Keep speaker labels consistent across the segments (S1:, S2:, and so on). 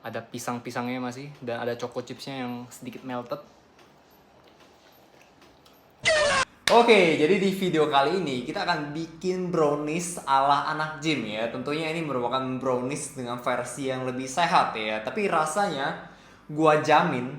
S1: Ada pisang-pisangnya masih, dan ada choco chipsnya yang sedikit melted. Oke, jadi di video kali ini kita akan bikin brownies ala anak gym ya. Tentunya ini merupakan brownies dengan versi yang lebih sehat ya. Tapi rasanya gua jamin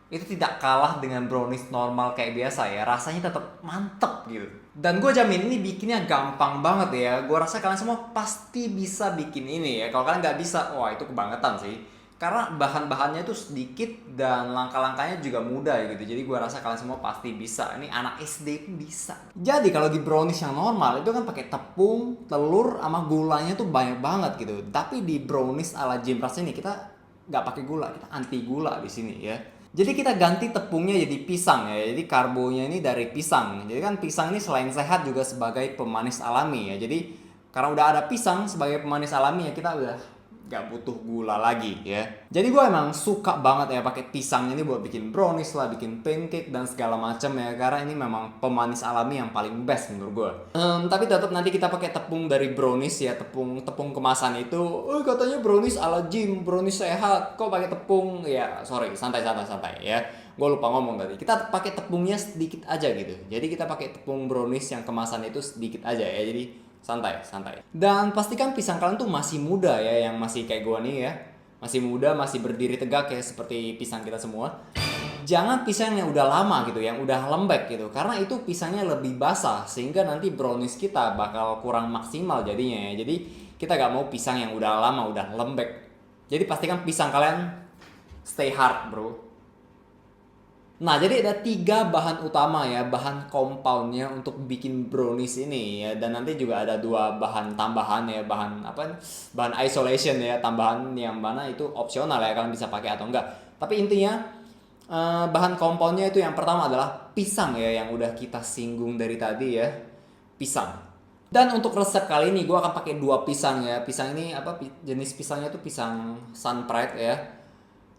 S1: itu tidak kalah dengan brownies normal kayak biasa ya. Rasanya tetap mantep gitu. Dan gue jamin ini bikinnya gampang banget ya. Gue rasa kalian semua pasti bisa bikin ini ya. Kalau kalian nggak bisa, wah itu kebangetan sih. Karena bahan-bahannya itu sedikit dan langkah-langkahnya juga mudah gitu. Jadi gue rasa kalian semua pasti bisa. Ini anak SD pun bisa. Jadi kalau di brownies yang normal itu kan pakai tepung, telur, sama gulanya tuh banyak banget gitu. Tapi di brownies ala Jim Ras ini kita nggak pakai gula, kita anti gula di sini ya. Jadi kita ganti tepungnya jadi pisang ya. Jadi karbonya ini dari pisang. Jadi kan pisang ini selain sehat juga sebagai pemanis alami ya. Jadi karena udah ada pisang sebagai pemanis alami ya, kita udah gak butuh gula lagi ya. Jadi gue emang suka banget ya pakai pisang ini buat bikin brownies lah, bikin pancake dan segala macam ya. Karena ini memang pemanis alami yang paling best menurut gue. Tapi tetap nanti kita pakai tepung dari brownies ya, tepung kemasan itu. Oh katanya brownies ala gym, brownies sehat. Kok pakai tepung? Ya sorry, santai ya. Gue lupa ngomong tadi. Kita pakai tepungnya sedikit aja gitu. Jadi kita pakai tepung brownies yang kemasan itu sedikit aja ya. Jadi santai. Dan pastikan pisang kalian tuh masih muda ya, yang masih kayak gua nih ya. Masih muda, masih berdiri tegak ya seperti pisang kita semua. Jangan pisang yang udah lama gitu, yang udah lembek gitu. Karena itu pisangnya lebih basah sehingga nanti brownies kita bakal kurang maksimal jadinya ya. Jadi kita gak mau pisang yang udah lama, udah lembek. Jadi pastikan pisang kalian stay hard, bro. Nah, jadi ada 3 bahan utama ya, bahan compoundnya untuk bikin brownies ini ya. Dan nanti juga ada 2 bahan tambahan ya, bahan apa? Bahan isolation ya, tambahan yang mana itu opsional ya, kalian bisa pakai atau enggak. Tapi intinya bahan compoundnya itu yang pertama adalah pisang ya, yang udah kita singgung dari tadi ya, pisang. Dan untuk resep kali ini gue akan pakai 2 pisang ya. Pisang ini apa? Jenis pisangnya itu pisang Sun Pride ya.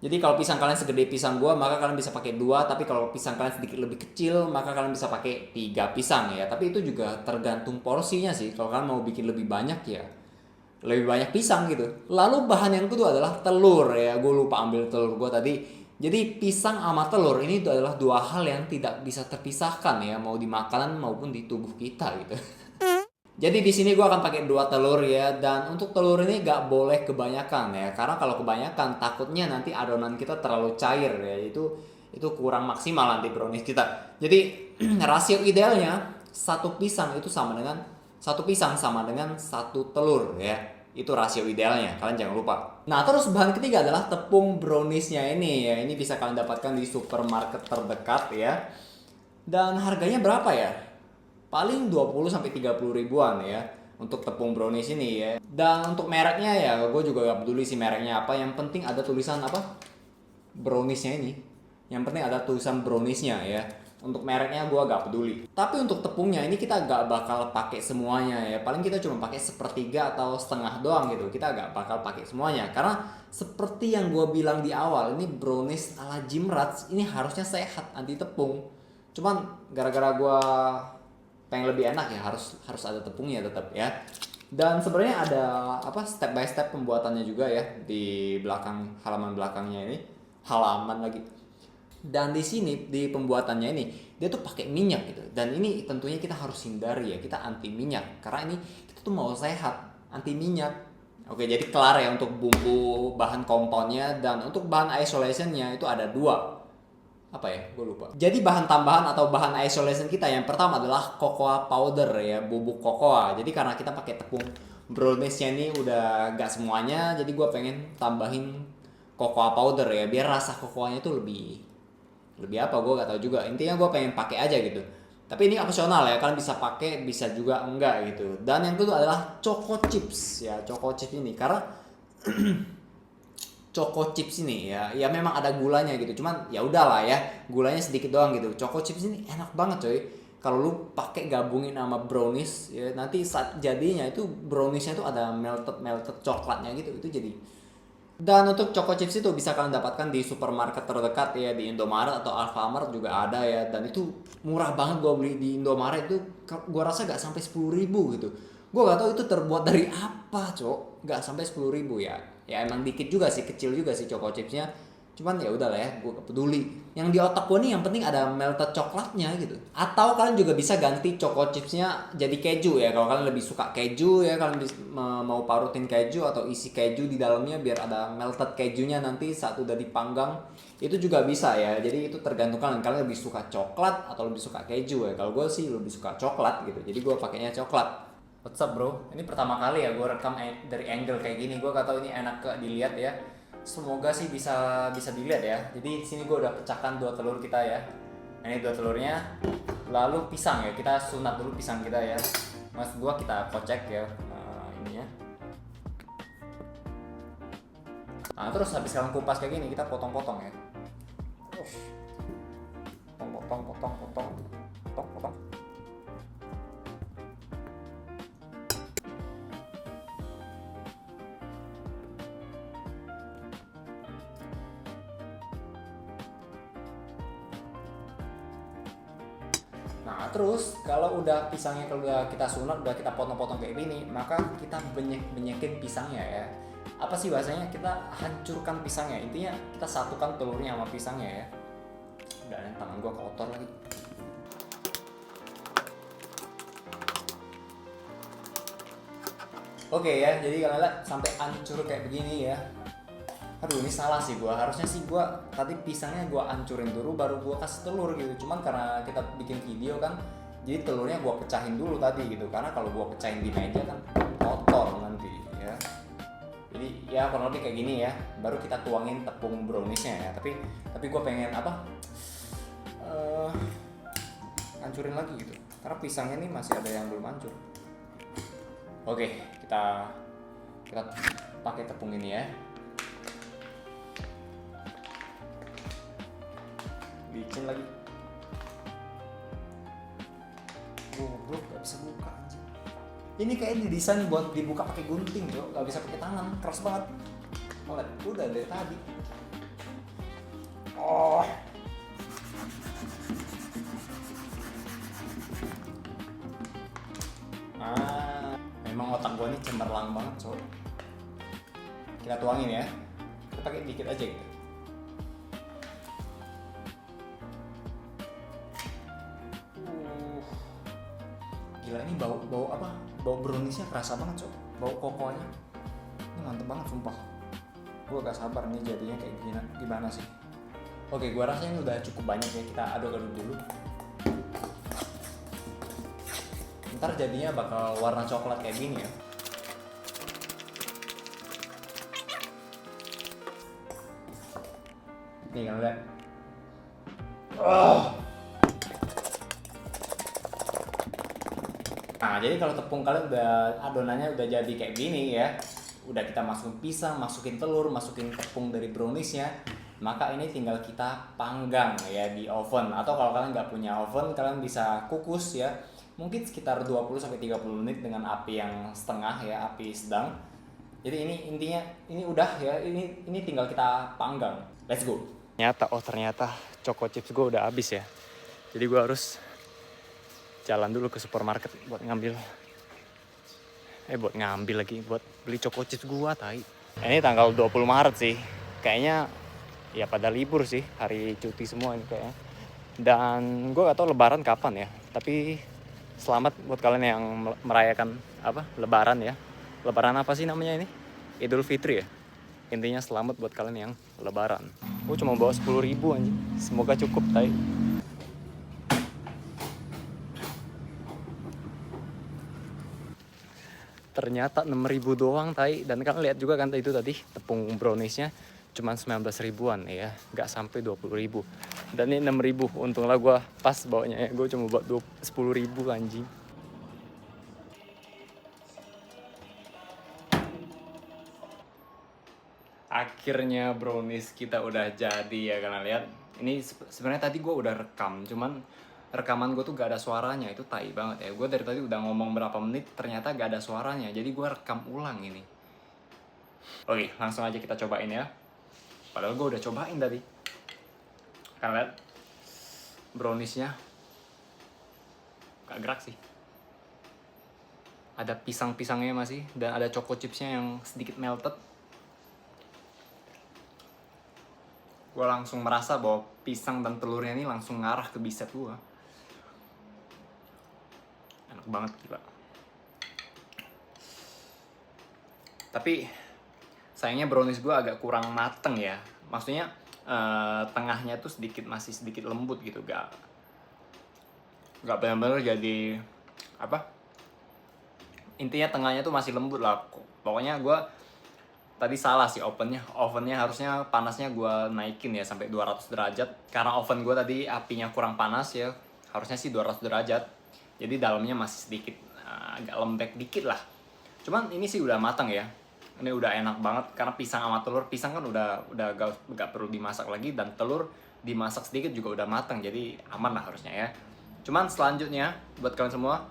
S1: Jadi kalau pisang kalian segede pisang gua, maka kalian bisa pakai 2. Tapi kalau pisang kalian sedikit lebih kecil, maka kalian bisa pakai 3 pisang ya. Tapi itu juga tergantung porsinya sih. Kalau kalian mau bikin lebih banyak ya, lebih banyak pisang gitu. Lalu bahan yang kedua adalah telur ya. Gue lupa ambil telur gua tadi. Jadi pisang sama telur ini adalah 2 hal yang tidak bisa terpisahkan ya, mau di makanan maupun di tubuh kita gitu. Jadi di sini gue akan pakai 2 telur ya, dan untuk telur ini gak boleh kebanyakan ya, karena kalau kebanyakan takutnya nanti adonan kita terlalu cair ya, itu kurang maksimal nanti brownies kita. Jadi rasio idealnya satu pisang sama dengan 1 telur ya. Itu rasio idealnya, kalian jangan lupa. Nah, terus bahan ketiga adalah tepung browniesnya ini ya. Ini bisa kalian dapatkan di supermarket terdekat ya. Dan harganya berapa ya? Paling 20-30 ribuan ya untuk tepung brownies ini ya. Dan untuk mereknya ya gue juga gak peduli sih mereknya apa, yang penting ada tulisan apa, browniesnya ini. Yang penting ada tulisan browniesnya ya. Untuk mereknya gue gak peduli. Tapi untuk tepungnya ini kita gak bakal pakai semuanya ya. Paling kita cuma pakai sepertiga atau setengah doang gitu. Kita gak bakal pakai semuanya karena seperti yang gue bilang di awal, ini brownies ala Jim Rats ini harusnya sehat, anti tepung. Cuman gara-gara gue pengen lebih enak ya, harus ada tepungnya tetap ya. Dan sebenarnya ada apa, step by step pembuatannya juga ya di belakang, halaman belakangnya ini, halaman lagi. Dan di sini di pembuatannya ini dia tuh pakai minyak gitu. Dan ini tentunya kita harus hindari ya, kita anti minyak karena ini kita tuh mau sehat, anti minyak. Oke, jadi kelar ya untuk bumbu bahan compoundnya. Dan untuk bahan isolationnya itu ada 2. Apa ya, gue lupa. Jadi bahan tambahan atau bahan isolation kita yang pertama adalah cocoa powder ya, bubuk cocoa. Jadi karena kita pakai tepung browniesnya ini udah gak semuanya, jadi gue pengen tambahin cocoa powder ya, biar rasa cocoanya itu lebih apa, gue gak tahu juga. Intinya gue pengen pakai aja gitu. Tapi ini opsional ya, kalian bisa pakai, bisa juga enggak gitu. Dan yang kedua adalah choco chips ya, choco chips ini karena Choco chips ini ya memang ada gulanya gitu, cuman ya udahlah ya, gulanya sedikit doang gitu. Choco chips ini enak banget coy, kalau lu pakai gabungin sama brownies ya, nanti saat jadinya itu browniesnya tuh ada melted coklatnya gitu, itu jadi. Dan untuk Choco chips itu bisa kalian dapatkan di supermarket terdekat ya, di Indomaret atau Alfamart juga ada ya. Dan itu murah banget, gue beli di Indomaret itu gue rasa gak sampai 10 ribu gitu. Gue gak tahu itu terbuat dari apa cok, gak sampai 10 ribu ya. Ya emang dikit juga sih, kecil juga sih choco chipsnya. Cuman ya udahlah ya, gue gak peduli. Yang di otak gue nih yang penting ada melted coklatnya gitu. Atau kalian juga bisa ganti choco chipsnya jadi keju ya. Kalau kalian lebih suka keju ya, kalian mau parutin keju atau isi keju di dalamnya biar ada melted kejunya nanti saat udah dipanggang. Itu juga bisa ya. Jadi itu tergantung kalian lebih suka coklat atau lebih suka keju ya. Kalau gue sih lebih suka coklat gitu. Jadi gue pakainya coklat. What's up bro? Ini pertama kali ya gue rekam dari angle kayak gini. Gue gak tahu ini enak dilihat ya. Semoga sih bisa bisa dilihat ya. Jadi di sini gue udah pecahkan 2 telur kita ya. Nah, ini 2 telurnya. Lalu pisang ya. Kita sunat dulu pisang kita ya. Maksud gue kita kocek ya ininya. Nah terus habis kalian kupas kayak gini kita potong-potong ya. Potong. Nah terus kalau udah pisangnya kalau udah kita sunat, udah kita potong-potong kayak gini, maka kita benyekin pisangnya ya. Apa sih bahasanya? Kita hancurkan pisangnya. Intinya kita satukan telurnya sama pisangnya ya. Udah tangan gua kotor lagi. Oke ya, jadi kalian lihat sampai hancur kayak begini ya. Aduh ini salah sih gua, harusnya sih gua tadi pisangnya gua hancurin dulu baru gua kasih telur gitu. Cuman karena kita bikin video kan, jadi telurnya gua pecahin dulu tadi gitu. Karena kalau gua pecahin di meja kan kotor nanti ya. Jadi ya kurang lebih kayak gini ya. Baru kita tuangin tepung browniesnya ya. Tapi gua pengen apa? Hancurin lagi gitu. Karena pisangnya nih masih ada yang belum hancur. Oke, kita pakai tepung ini ya. Licin lagi. Goblok, gak bisa buka anjing. Ini kayak didesain buat dibuka pakai gunting, bro. Gak bisa pakai tangan, keras banget. Oh, udah dari tadi. Oh. Memang otak gua nih cemerlang banget, coy. Kita tuangin ya. Kita pakai dikit aja gitu. Gila ini bau apa? Bau browniesnya kerasa banget, coy. Bau kokoanya. Ini mantep banget sumpah. Gua gak sabar nih jadinya kayak gimana sih. Oke, gua rasa ini udah cukup banyak ya. Kita aduk-aduk dulu. Ntar jadinya bakal warna coklat kayak gini ya. Nih kalian lihat. Nah jadi kalau tepung kalian udah adonannya udah jadi kayak gini ya, udah kita masukin pisang, masukin telur, masukin tepung dari browniesnya, maka ini tinggal kita panggang ya di oven. Atau kalau kalian nggak punya oven, kalian bisa kukus ya, mungkin sekitar 20-30 menit dengan api yang setengah ya, api sedang. Jadi ini intinya ini udah ya, ini tinggal kita panggang. Let's go. Ternyata choco chips gue udah habis ya. Jadi gue harus jalan dulu ke supermarket buat ngambil buat beli choco chips gue tai. Ini tanggal 20 Maret sih. Kayaknya ya pada libur sih, hari cuti semua ini kayaknya. Dan gue gak tau lebaran kapan ya. Tapi selamat buat kalian yang merayakan lebaran ya. Lebaran apa sih namanya ini? Idul Fitri ya. Intinya selamat buat kalian yang lebaran. Gue cuma bawa 10.000 anjing. Semoga cukup tai. Ternyata 6.000 doang tai. Dan kalian lihat juga kan itu tadi tepung browniesnya cuma 19 ribuan ya, nggak sampai 20.000. Dan ini 6.000, untunglah gue pas bawanya ya, gue cuma buat 10.000 anjing. Akhirnya brownies kita udah jadi ya, kalian lihat. Ini sebenarnya tadi gue udah rekam, cuman rekaman gue tuh gak ada suaranya, itu tai banget ya. Gue dari tadi udah ngomong berapa menit, ternyata gak ada suaranya, jadi gue rekam ulang ini. Oke, langsung aja kita cobain ya. Padahal gue udah cobain tadi. Kalian lihat browniesnya gak gerak sih. Ada pisang-pisangnya masih, dan ada choco chipsnya yang sedikit melted. Gue langsung merasa bahwa pisang dan telurnya ini langsung ngarah ke bicep gue. Enak banget, gila. Tapi sayangnya brownies gue agak kurang mateng ya. Maksudnya tengahnya tuh masih sedikit lembut gitu, gak benar-benar jadi apa? Intinya tengahnya tuh masih lembut lah. Pokoknya gue tadi salah sih ovennya harusnya panasnya gue naikin ya sampai 200 derajat, karena oven gue tadi apinya kurang panas ya, harusnya sih 200 derajat, jadi dalamnya masih sedikit agak lembek dikit lah. Cuman ini sih udah matang ya, ini udah enak banget karena pisang sama telur, pisang kan udah gak perlu dimasak lagi, dan telur dimasak sedikit juga udah matang, jadi aman lah harusnya ya. Cuman selanjutnya buat kalian semua,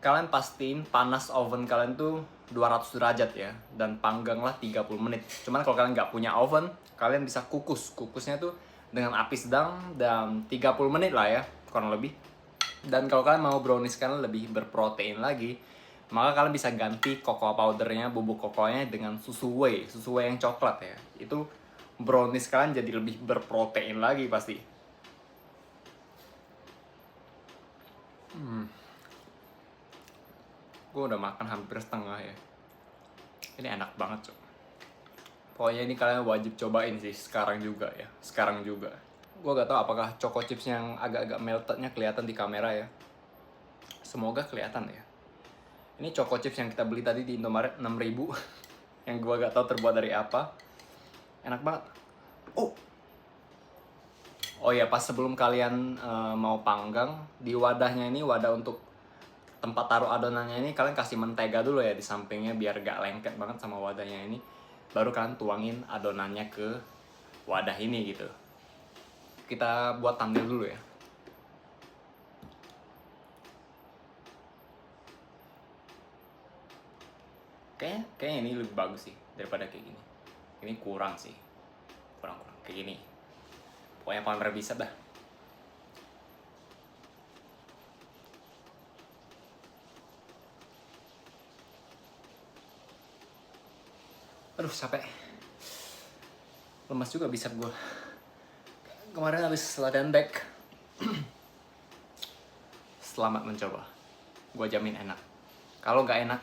S1: kalian pastiin panas oven kalian tuh 200 derajat ya, dan pangganglah 30 menit. Cuman kalau kalian nggak punya oven, kalian bisa kukusnya tuh dengan api sedang dan 30 menit lah ya kurang lebih. Dan kalau kalian mau brownies kalian lebih berprotein lagi, maka kalian bisa ganti cocoa powdernya, bubuk kokoanya dengan susu whey yang coklat ya. Itu brownies kalian jadi lebih berprotein lagi pasti. Gue udah makan hampir setengah ya. Ini enak banget, cok. Pokoknya ini kalian wajib cobain sih sekarang juga. Gue gak tau apakah choco chips yang agak-agak meltednya kelihatan di kamera ya. Semoga kelihatan ya. Ini choco chips yang kita beli tadi di Indomaret 6.000 yang gue gak tau terbuat dari apa. Enak banget. Oh ya, pas sebelum kalian mau panggang, di wadahnya ini, wadah untuk tempat taruh adonannya ini, kalian kasih mentega dulu ya di sampingnya biar gak lengket banget sama wadahnya ini. Baru kalian tuangin adonannya ke wadah ini gitu. Kita buat thumbnail dulu ya. Kayaknya ini lebih bagus sih daripada kayak gini. Ini kurang sih. Kurang kayak gini. Pokoknya pamer bisa dah. Aduh, capek. Lemas juga bicep gue. Kemarin habis latihan back. Selamat mencoba. Gue jamin enak. Kalau nggak enak,